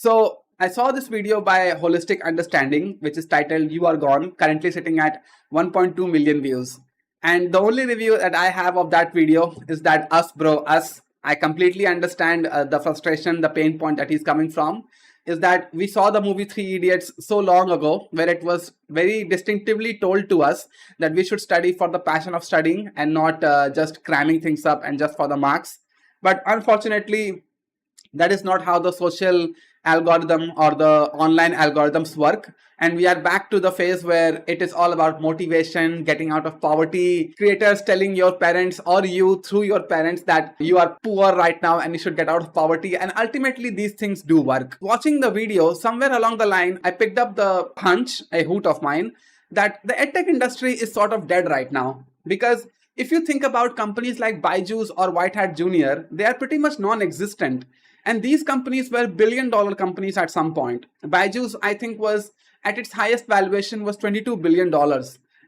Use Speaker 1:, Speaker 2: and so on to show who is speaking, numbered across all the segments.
Speaker 1: So I saw this video by Holistic Understanding, which is titled You Are Gone, currently sitting at 1.2 million views. And the only review that I have of that video is that us, bro, us. I completely understand the frustration, the pain point that he's coming from. Is that we saw the movie Three Idiots so long ago, where it was very distinctively told to us that we should study for the passion of studying and not just cramming things up and just for the marks. But unfortunately, that is not how the social algorithm or the online algorithms work. And we are back to the phase where it is all about motivation, getting out of poverty, creators telling your parents or you through your parents that you are poor right now and you should get out of poverty. And ultimately, these things do work. Watching the video, somewhere along the line, I picked up the hunch, a hoot of mine, that the edtech industry is sort of dead right now. Because if you think about companies like Byju's or White Hat Junior, they are pretty much non-existent. And these companies were billion-dollar companies at some point. Byju's, I think, was at its highest valuation was $22 billion.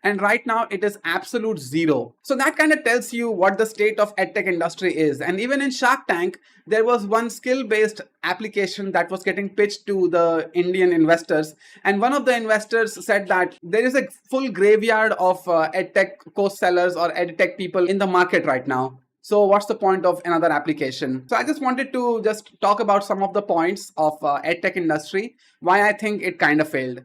Speaker 1: And right now it is absolute zero. So that kind of tells you what the state of edtech industry is. And even in Shark Tank, there was one skill-based application that was getting pitched to the Indian investors. And one of the investors said that there is a full graveyard of edtech course sellers or edtech people in the market right now. So what's the point of another application? So I just wanted to just talk about some of the points of edtech industry, why I think it kind of failed.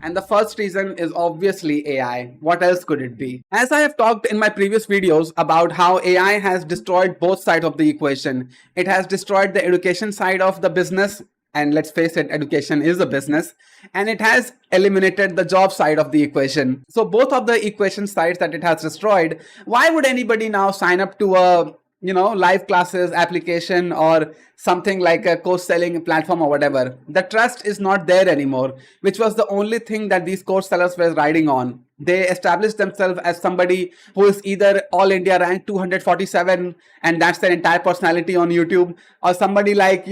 Speaker 1: And the first reason is obviously AI. What else could it be? As I have talked in my previous videos about how AI has destroyed both sides of the equation. It has destroyed the education side of the business. And let's face it, education is a business, and it has eliminated the job side of the equation. So both of the equation sides that it has destroyed, why would anybody now sign up to a live classes application or something like a course selling platform or whatever? The trust is not there anymore, which was the only thing that these course sellers were riding on. They established themselves as somebody who is either all India ranked 247 and that's their entire personality on YouTube, or somebody like,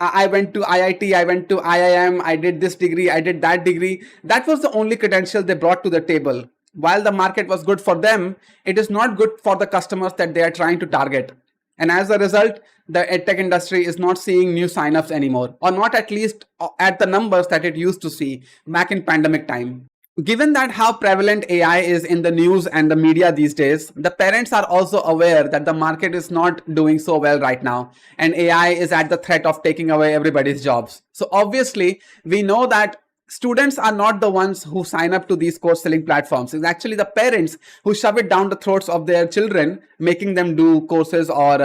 Speaker 1: I went to IIT, I went to IIM, I did this degree, I did that degree. That was the only credential they brought to the table. While the market was good for them, it is not good for the customers that they are trying to target. And as a result, the edtech industry is not seeing new signups anymore, or not at least at the numbers that it used to see back in pandemic time. Given that how prevalent AI is in the news and the media these days, the parents are also aware that the market is not doing so well right now, and AI is at the threat of taking away everybody's jobs. So obviously, we know that students are not the ones who sign up to these course selling platforms. It's actually the parents who shove it down the throats of their children, making them do courses or,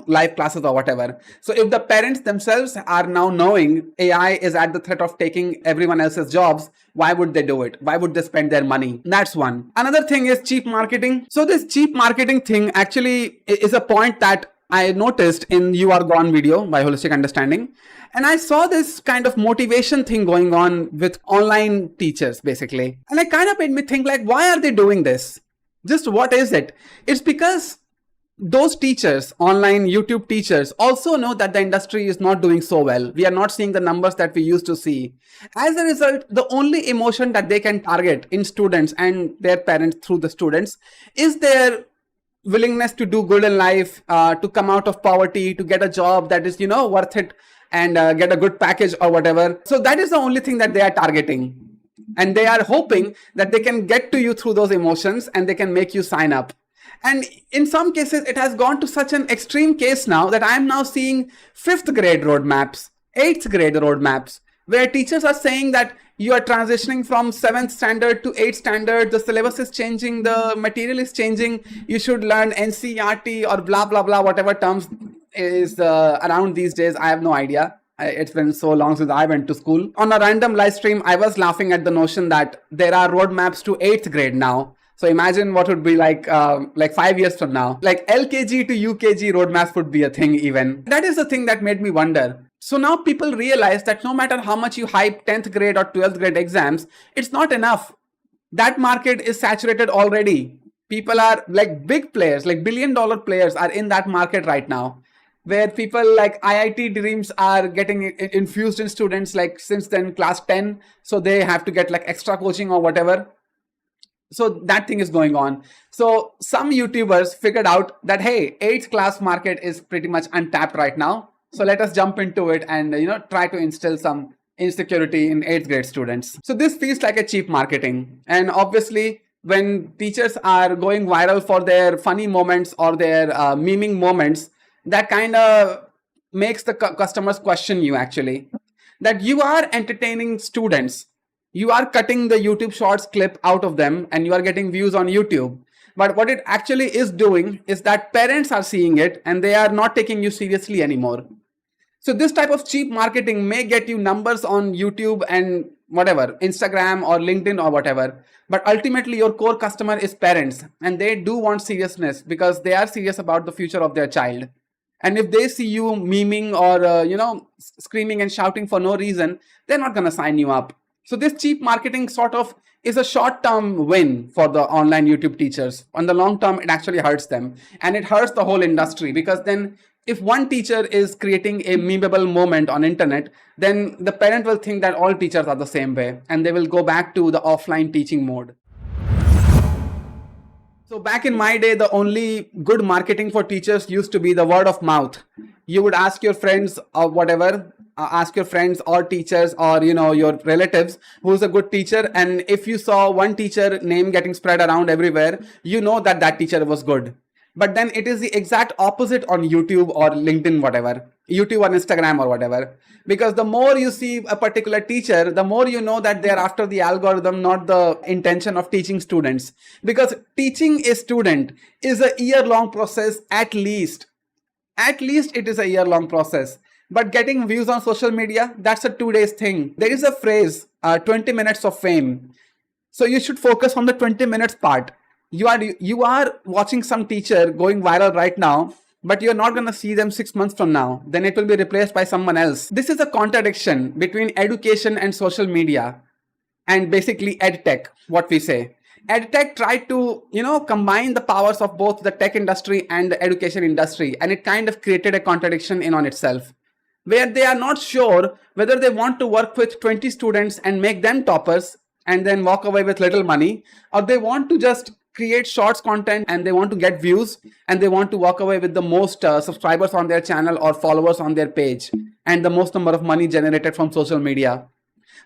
Speaker 1: live classes or whatever. So if the parents themselves are now knowing AI is at the threat of taking everyone else's jobs, why would they do it? Why would they spend their money? That's one. Another thing is cheap marketing. So this cheap marketing thing actually is a point that I noticed in You Are Gone video by Holistic Understanding. And I saw this kind of motivation thing going on with online teachers, basically. And it kind of made me think, like, why are they doing this? Just what is it? It's because those teachers, online YouTube teachers, also know that the industry is not doing so well. We are not seeing the numbers that we used to see. As a result, the only emotion that they can target in students and their parents through the students is their willingness to do good in life, to come out of poverty, to get a job that is, worth it, and get a good package or whatever. So that is the only thing that they are targeting. And they are hoping that they can get to you through those emotions and they can make you sign up. And in some cases, it has gone to such an extreme case now that I am now seeing 5th grade roadmaps, 8th grade roadmaps, where teachers are saying that you are transitioning from 7th standard to 8th standard, the syllabus is changing, the material is changing, you should learn NCERT or blah, blah, blah, whatever terms is around these days. I have no idea. It's been so long since I went to school. On a random live stream, I was laughing at the notion that there are roadmaps to 8th grade now. So imagine what would be like 5 years from now. Like LKG to UKG roadmaps would be a thing even. That is the thing that made me wonder. So now people realize that no matter how much you hype 10th grade or 12th grade exams, it's not enough. That market is saturated already. People are like big players, like billion-dollar players are in that market right now, where people like IIT dreams are getting infused in students like since then class 10. So they have to get like extra coaching or whatever. So that thing is going on. So some YouTubers figured out that, hey, 8th class market is pretty much untapped right now. So let us jump into it and try to instill some insecurity in 8th grade students. So this feels like a cheap marketing, and obviously when teachers are going viral for their funny moments or their memeing moments, that kind of makes the customers question you actually, that you are entertaining students, you are cutting the YouTube shorts clip out of them and you are getting views on YouTube. But what it actually is doing is that parents are seeing it and they are not taking you seriously anymore. So this type of cheap marketing may get you numbers on YouTube and whatever, Instagram or LinkedIn or whatever. But ultimately your core customer is parents, and they do want seriousness because they are serious about the future of their child. And if they see you memeing or screaming and shouting for no reason, they're not going to sign you up. So this cheap marketing sort of is a short-term win for the online YouTube teachers. On the long term, it actually hurts them, and it hurts the whole industry, because then if one teacher is creating a memeable moment on internet, then the parent will think that all teachers are the same way, and they will go back to the offline teaching mode. So back in my day, the only good marketing for teachers used to be the word of mouth. You would ask your friends or whatever, ask your friends or teachers or your relatives who's a good teacher, and if you saw one teacher name getting spread around everywhere, you know that that teacher was good. But then it is the exact opposite on YouTube or LinkedIn, whatever, YouTube or Instagram or whatever. Because the more you see a particular teacher, the more you know that they're after the algorithm, not the intention of teaching students. Because teaching a student is a year-long process at least. At least it is a year-long process. But getting views on social media, that's a 2 days thing. There is a phrase, 20 minutes of fame. So you should focus on the 20 minutes part. You are watching some teacher going viral right now, but you're not going to see them 6 months from now. Then it will be replaced by someone else. This is a contradiction between education and social media, and basically EdTech, what we say. EdTech tried to, combine the powers of both the tech industry and the education industry, and it kind of created a contradiction in on itself, where they are not sure whether they want to work with 20 students and make them toppers and then walk away with little money, or they want to just create shorts content and they want to get views and they want to walk away with the most subscribers on their channel or followers on their page and the most number of money generated from social media.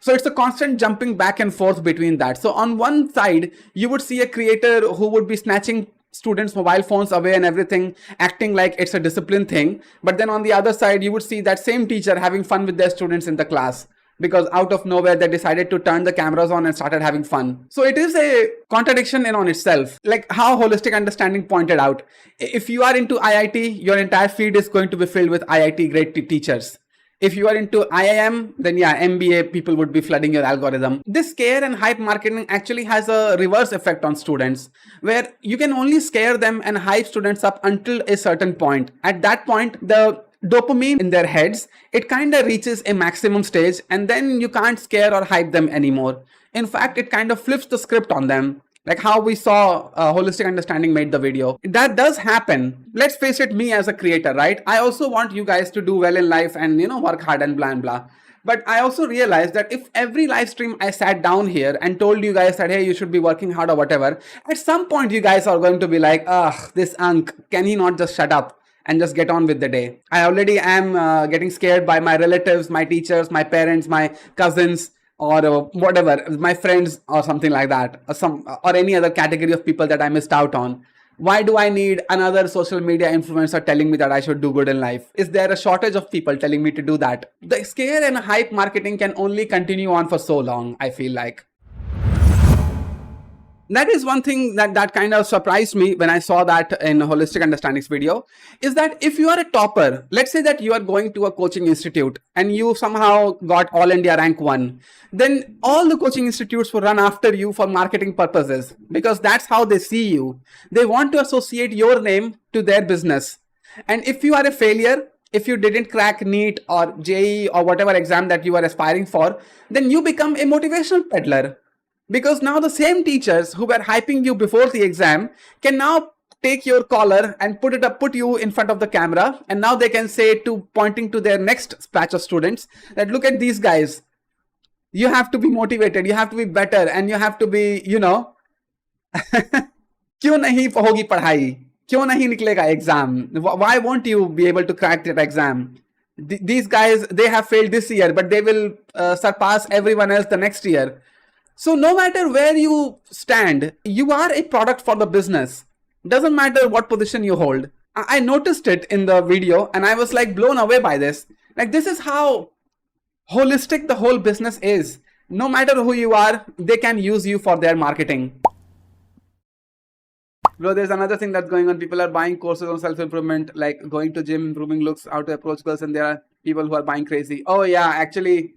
Speaker 1: So it's a constant jumping back and forth between that. So on one side, you would see a creator who would be snatching students' mobile phones away and everything, acting like it's a discipline thing. But then on the other side, you would see that same teacher having fun with their students in the class, because out of nowhere they decided to turn the cameras on and started having fun. So it is a contradiction in on itself, like how Holistic Understanding pointed out. If you are into IIT, your entire feed is going to be filled with IIT great teachers. If you are into IIM, then yeah, MBA people would be flooding your algorithm. This scare and hype marketing actually has a reverse effect on students, where you can only scare them and hype students up until a certain point. At that point, the dopamine in their heads, it kind of reaches a maximum stage, and then you can't scare or hype them anymore. In fact, it kind of flips the script on them, like how we saw Holistic Understanding made the video. That does happen. Let's face it, me as a creator, right? I also want you guys to do well in life and work hard and blah and blah. But I also realized that if every live stream I sat down here and told you guys that, hey, you should be working hard or whatever, at some point you guys are going to be like, ugh, this Ankh, can he not just shut up and just get on with the day? I already am getting scared by my relatives, my teachers, my parents, my cousins, or whatever, my friends or something like that, or any other category of people that I missed out on. Why do I need another social media influencer telling me that I should do good in life? Is there a shortage of people telling me to do that? The scare and hype marketing can only continue on for so long, I feel like. That is one thing that kind of surprised me when I saw that in Holistic Understanding's video, is that if you are a topper, let's say that you are going to a coaching institute and you somehow got All India rank 1, then all the coaching institutes will run after you for marketing purposes, because that's how they see you. They want to associate your name to their business. And if you are a failure, if you didn't crack NEET or JEE or whatever exam that you are aspiring for, then you become a motivational peddler. Because now the same teachers who were hyping you before the exam can now take your collar and put you in front of the camera, and now they can say, to pointing to their next batch of students, that look at these guys. You have to be motivated, you have to be better, and you have to be, क्यों नहीं होगी पढ़ाई? क्यों नहीं निकलेगा exam? Why won't you be able to crack that exam? These guys, they have failed this year, but they will surpass everyone else the next year. So no matter where you stand, you are a product for the business. Doesn't matter what position you hold. I noticed it in the video and I was like blown away by this. Like, this is how holistic the whole business is. No matter who you are, they can use you for their marketing. Bro, there's another thing that's going on. People are buying courses on self-improvement, like going to gym, improving looks, how to approach girls, and there are people who are buying crazy. Oh yeah, actually,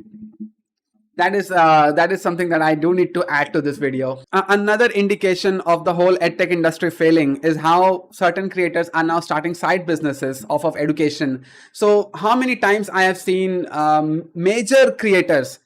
Speaker 1: that is something that I do need to add to this video. Another indication of the whole edtech industry failing is how certain creators are now starting side businesses off of education. So how many times I have seen major creators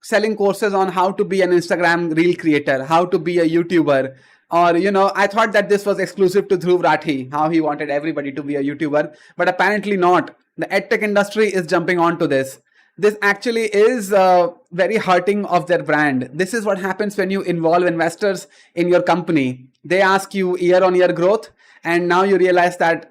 Speaker 1: selling courses on how to be an Instagram reel creator, how to be a YouTuber, or, you know, I thought that this was exclusive to Dhruv Rathi, how he wanted everybody to be a YouTuber, but apparently not. The edtech industry is jumping onto this. This actually is very hurting of their brand. This is what happens when you involve investors in your company. They ask you year-on-year growth, and now you realize that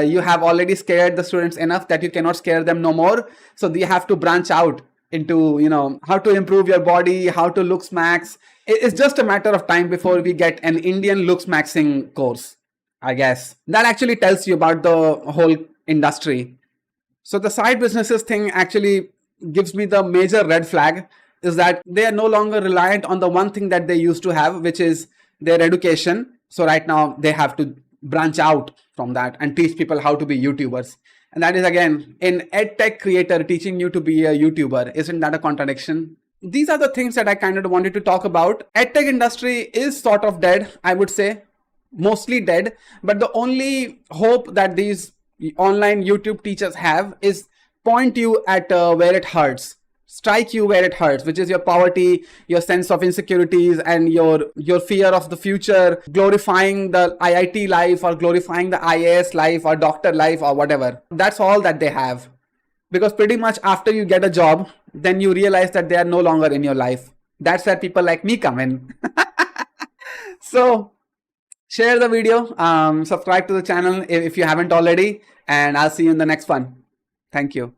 Speaker 1: you have already scared the students enough that you cannot scare them no more. So they have to branch out into, you know, how to improve your body, how to looks max. It's just a matter of time before we get an Indian looks maxing course, I guess. That actually tells you about the whole industry. So the side businesses thing actually gives me the major red flag, is that they are no longer reliant on the one thing that they used to have, which is their education. So right now they have to branch out from that and teach people how to be YouTubers. And that is, again, an edtech creator teaching you to be a YouTuber. Isn't that a contradiction? These are the things that I kind of wanted to talk about. EdTech industry is sort of dead, I would say, mostly dead. But the only hope that these online YouTube teachers have is point you at where it hurts, strike you where it hurts, which is your poverty, your sense of insecurities, and your fear of the future, glorifying the IIT life or glorifying the IAS life or doctor life or whatever. That's all that they have. Because pretty much after you get a job, then you realize that they are no longer in your life. That's where people like me come in. So share the video, subscribe to the channel if you haven't already, and I'll see you in the next one. Thank you.